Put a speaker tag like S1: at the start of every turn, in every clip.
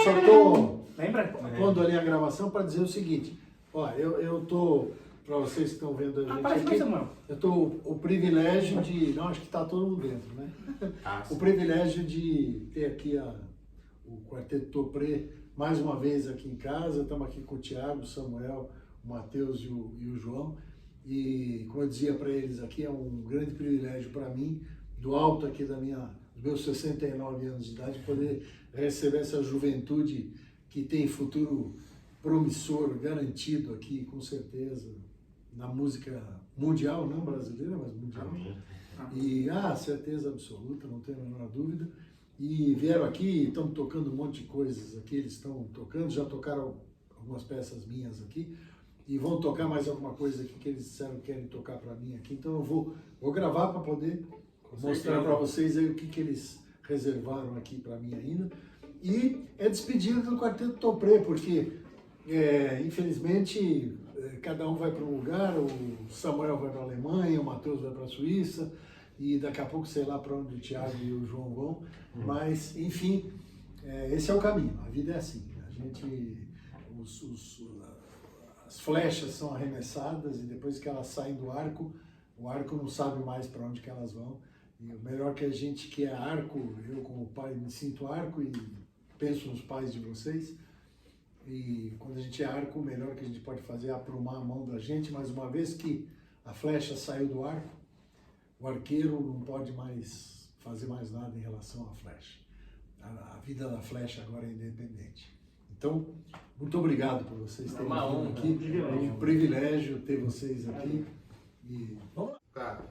S1: só tô
S2: Lembra?
S1: pondo ali a gravação para dizer o seguinte. Ó, eu tô, para vocês que estão vendo a gente
S2: Aparece mais,
S1: aqui,
S2: Samuel.
S1: eu tô o privilégio de, não, acho que tá todo mundo dentro, né? O privilégio de ter aqui o Quarteto Topré mais uma vez aqui em casa. Estamos aqui com o Thiago, o Samuel, o Matheus e o João. E como eu dizia para eles aqui, é um grande privilégio para mim, do alto aqui dos meus 69 anos de idade, poder receber essa juventude que tem futuro promissor, garantido aqui, com certeza, na música mundial, não brasileira, mas mundial. E, certeza absoluta, não tenho a menor dúvida. E vieram aqui, estão tocando um monte de coisas aqui, eles estão tocando, já tocaram algumas peças minhas aqui, e vão tocar mais alguma coisa aqui que eles disseram que querem tocar para mim aqui. Então eu vou gravar para poder mostrar para vocês aí o que eles reservaram aqui para mim ainda. E é despedida do Quarteto Topré, porque infelizmente cada um vai para um lugar, o Samuel vai para a Alemanha, o Matheus vai para a Suíça, e daqui a pouco sei lá para onde o Thiago e o João vão, mas enfim, esse é o caminho, a vida é assim, a gente, as flechas são arremessadas e depois que elas saem do arco, o arco não sabe mais para onde que elas vão. E o melhor que a gente que é arco, eu como pai me sinto arco e penso nos pais de vocês. E quando a gente é arco, o melhor que a gente pode fazer é aprumar a mão da gente, mas uma vez que a flecha saiu do arco, o arqueiro não pode mais fazer mais nada em relação à flecha. A vida da flecha agora é independente. Então, muito obrigado por vocês terem vindo aqui. É um privilégio ter vocês aqui. E vamos lá.
S3: Tá.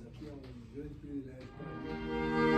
S1: aqui, é um grande privilégio para mim.